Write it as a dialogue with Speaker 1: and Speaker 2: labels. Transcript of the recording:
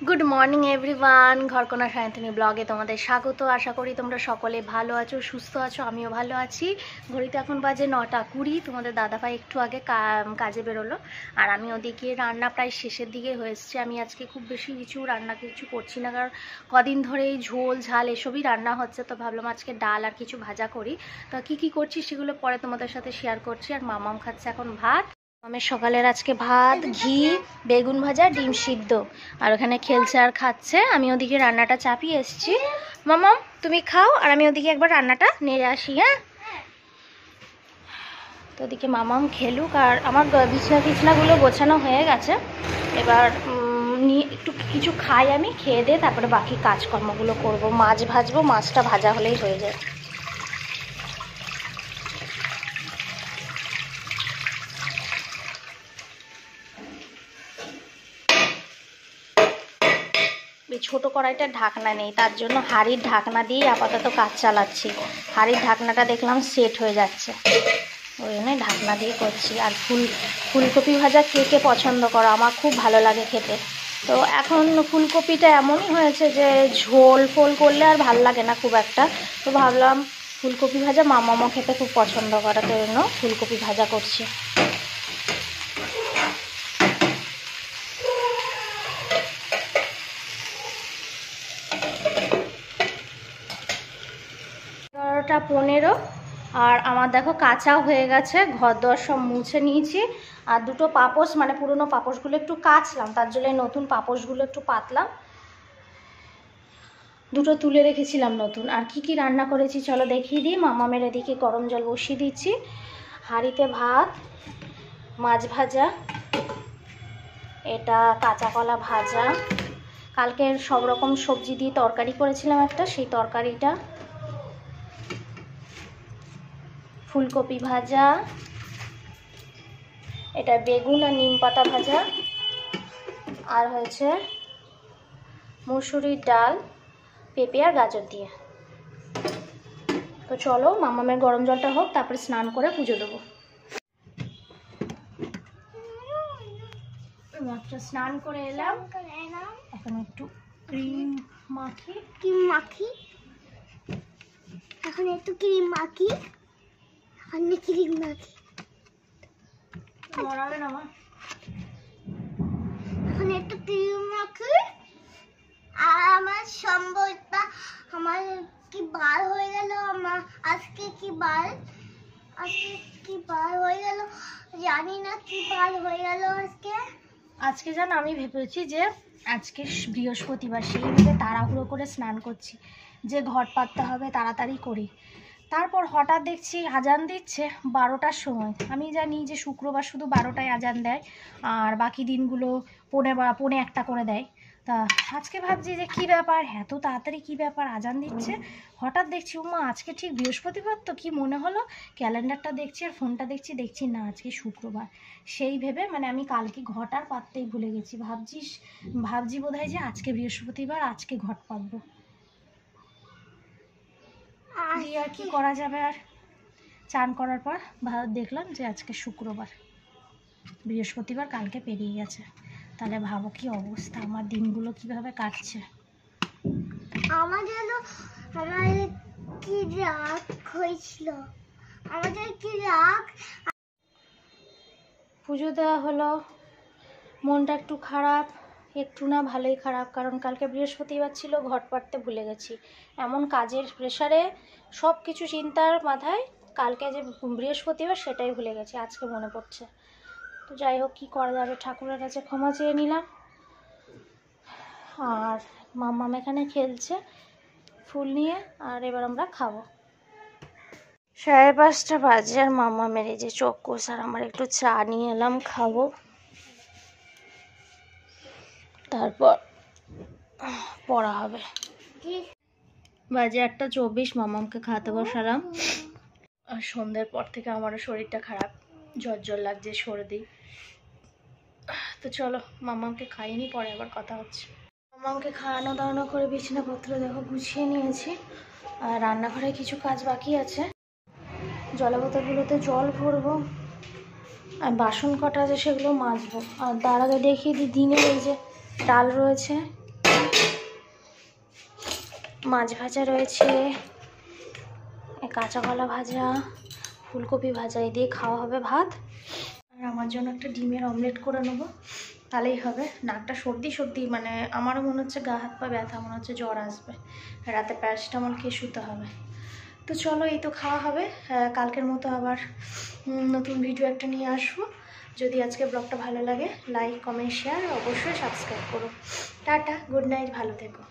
Speaker 1: Good morning everyone, ঘরকোনা Sayantani ব্লগে তোমাদের স্বাগত। আশা করি তোমরা সকলে ভালো আছো, সুস্থ আছো। আমিও ভালো আছি। ঘড়িতে এখন বাজে 9:20। তোমাদের দাদাভাই একটু আগে কাজে বেরোলো, আর আমি ওদিকে রান্না প্রায় শেষের দিকে হয়ে এসছে। আমি আজকে খুব বেশি কিছু করছি না, কারণ কদিন ধরেই ঝোল ঝাল এসবই রান্না হচ্ছে, তো ভাবলাম আজকে ডাল আর কিছু ভাজা করি। তো কী করছি সেগুলো পরে তোমাদের সাথে শেয়ার করছি। আর মামাম খাচ্ছে এখন ভাত। আমার সকালের আজকে ভাত, ঘি, বেগুন ভাজা, ডিম সিদ্ধ, আর ওখানে খেলছে আর খাচ্ছে। আমি ওদিকে রান্নাটা চাপিয়ে এসেছি। মামাম তুমি খাও, আর আমি ওদিকে একবার রান্নাটা নেড়ে আসি। হ্যাঁ, তো ওদিকে মামাম খেলুক, আর আমার বিছনাগুলো গোছানো হয়ে গেছে। এবার নিয়ে একটু কিছু খাই, আমি খেয়ে দিয়ে তারপরে বাকি কাজকর্মগুলো করব। মাছ ভাজবো, মাছটা ভাজা হলেই হয়ে যায়। এই ছোটো কড়াইটার ঢাকনা নেই, তার জন্য হাঁড়ির ঢাকনা দিয়েই আপাতত কাজ চালাচ্ছি। হাঁড়ির ঢাকনাটা দেখলাম সেট হয়ে যাচ্ছে, ওই জন্যই ঢাকনা দিয়ে করছি। আর ফুলকপি ভাজা কে কে পছন্দ করো? আমার খুব ভালো লাগে খেতে। তো এখন ফুলকপিটা এমনই হয়েছে যে ঝোল ফোল করলে আর ভাল লাগে না খুব একটা। তো ভাবলাম ফুলকপি ভাজা মামামও খেতে খুব পছন্দ করে, তো জন্য ফুলকপি ভাজা করছি। টা 15, আর আমার দেখো কাঁচাও হয়ে গেছে, ঘর দর সব মুছে নিয়েছি। আর দুটো পাপোশ, মানে পুরনো পাপোশগুলো একটু কাচলাম, তার জন্য নতুন পাপোশগুলো একটু পাতলাম। দুটো তুলে রেখেছিলাম নতুন। আর কি রান্না করেছি চলো দেখিয়ে দিই। মামামের এদিকে গরম জল বসিয়ে দিচ্ছি। হাঁড়িতে ভাত, মাছ ভাজা, এটা কাঁচা কলা ভাজা, কালকের সব রকম সবজি দিয়ে তরকারি করেছিলাম একটা, সেই তরকারিটা, ফুলকপি ভাজা, এটা বেগুন আর নিম পাতা ভাজা, আর হয়েছে মুসুরির ডাল, পেঁপে আর গাজর দিয়ে। তো চলো মামামের গরম জলটা হোক, তারপরে স্নান করে পুজো দেবো। মাত্র স্নান করে এলাম, এখন একটু ক্রিম মাখি।
Speaker 2: এখন একটু ক্রিম মাখি।
Speaker 1: মরাবে না মা।
Speaker 2: এখন একটু ক্রিম মাখি। আর আমার সম্বরটা, আমার কি বার হয়ে গেল, আমার আজকে কি বার হয়ে গেল জানি না, কি বার হয়ে গেল
Speaker 1: আজকে জান, আমি ভেবেছি যে আজকে বৃহস্পতিবার, সেই ভেবে তাড়াহুড়ো করে স্নান করছি, যে ঘট পাততে হবে তাড়াতাড়ি করি। তারপর হঠাৎ দেখছি আজান দিচ্ছে 12টার সময়। আমি জানি যে শুক্রবার শুধু 12টায় আজান দেয়, আর বাকি দিনগুলো 1:45 করে দেয়। তা আজকে ভাবছি যে কী ব্যাপার, এত তাড়াতাড়ি কী ব্যাপার আজান দিচ্ছে। হঠাৎ দেখছি মা আজকে ঠিক বৃহস্পতিবার, তো কি মনে হলো, ক্যালেন্ডারটা দেখছি আর ফোনটা দেখছি না আজকে শুক্রবার। সেই ভেবে মানে আমি কালকে ঘট আর পাততেই ভুলে গেছি। ভাবছি বোধহয় যে আজকে বৃহস্পতিবার, আজকে ঘট পাতবো। দিয়ে আর কি করা যাবে। আর চান করার পর দেখলাম যে আজকে শুক্রবার, বৃহস্পতিবার কালকে পেরিয়ে গেছে। তাহলে ভাবো কি অবস্থা, আমার দিনগুলো কিভাবে কাটছে।
Speaker 2: আমাদের কি রাগ হয়েছিল,
Speaker 1: পুজো দেওয়া হলো, মনটা একটু খারাপ, একটু না ভালোই খারাপ, কারণ কালকে বৃহস্পতিবার ছিল, ঘট পাড়তে ভুলে গেছি। এমন কাজের প্রেশারে সব কিছু চিন্তার মাথায় কালকে যে বৃহস্পতিবার সেটাই ভুলে গেছি, আজকে মনে পড়ছে। তো যাই হোক, কী করা যাবে, ঠাকুরের কাছে ক্ষমা চেয়ে নিলাম। আর মাম্মাম এখানে খেলছে ফুল নিয়ে, আর এবার আমরা খাবো। 5:30 বাজে, আর মাম্মামের এই যে চোখ কোষ, আর আমার একটু চা নিয়ে এলাম, খাবো। তারপর পড়া হবে। বাজে 8:24, মামামকে খাওয়াতে বসালাম। আর সন্ধ্যের পর থেকে আমারও শরীরটা খারাপ, জ্বর লাগছে, সর্দি। তো চলো মামামকে খাইনি, পরে আবার কথা হচ্ছে। মামামকে খাওয়ানো দাওয়ানো করে বিছানাপত্র দেখো গুছিয়ে নিয়েছি। আর রান্নাঘরে কিছু কাজ বাকি আছে, জল বোতলগুলোতে জল ভরবো, আর বাসন কটা আছে সেগুলো মাজবো। আর তার আগে দেখিয়ে দিই, দিনের এই যে ডাল রয়েছে, মাছ ভাজা রয়েছে, কাঁচা কলা ভাজা, ফুলকপি ভাজা, এই দিয়ে খাওয়া হবে ভাত। আর আমার জন্য একটা ডিমের অমলেট করে নেবো, তাহলেই হবে। নাকটা সর্দি সর্দি, মানে আমারও মনে হচ্ছে গা হাত পা ব্যথা, মনে হচ্ছে জ্বর আসবে। রাতে প্যারাসিটামল খেয়ে শুতে হবে। তো চলো, এই তো খাওয়া হবে। কালকের মতো আবার নতুন ভিডিও একটা নিয়ে আসবো। যদি আজকে ব্লগটা ভালো লাগে, লাইক কমেন্ট শেয়ার অবশ্যই সাবস্ক্রাইব করো। টাটা, গুড নাইট, ভালো থেকো।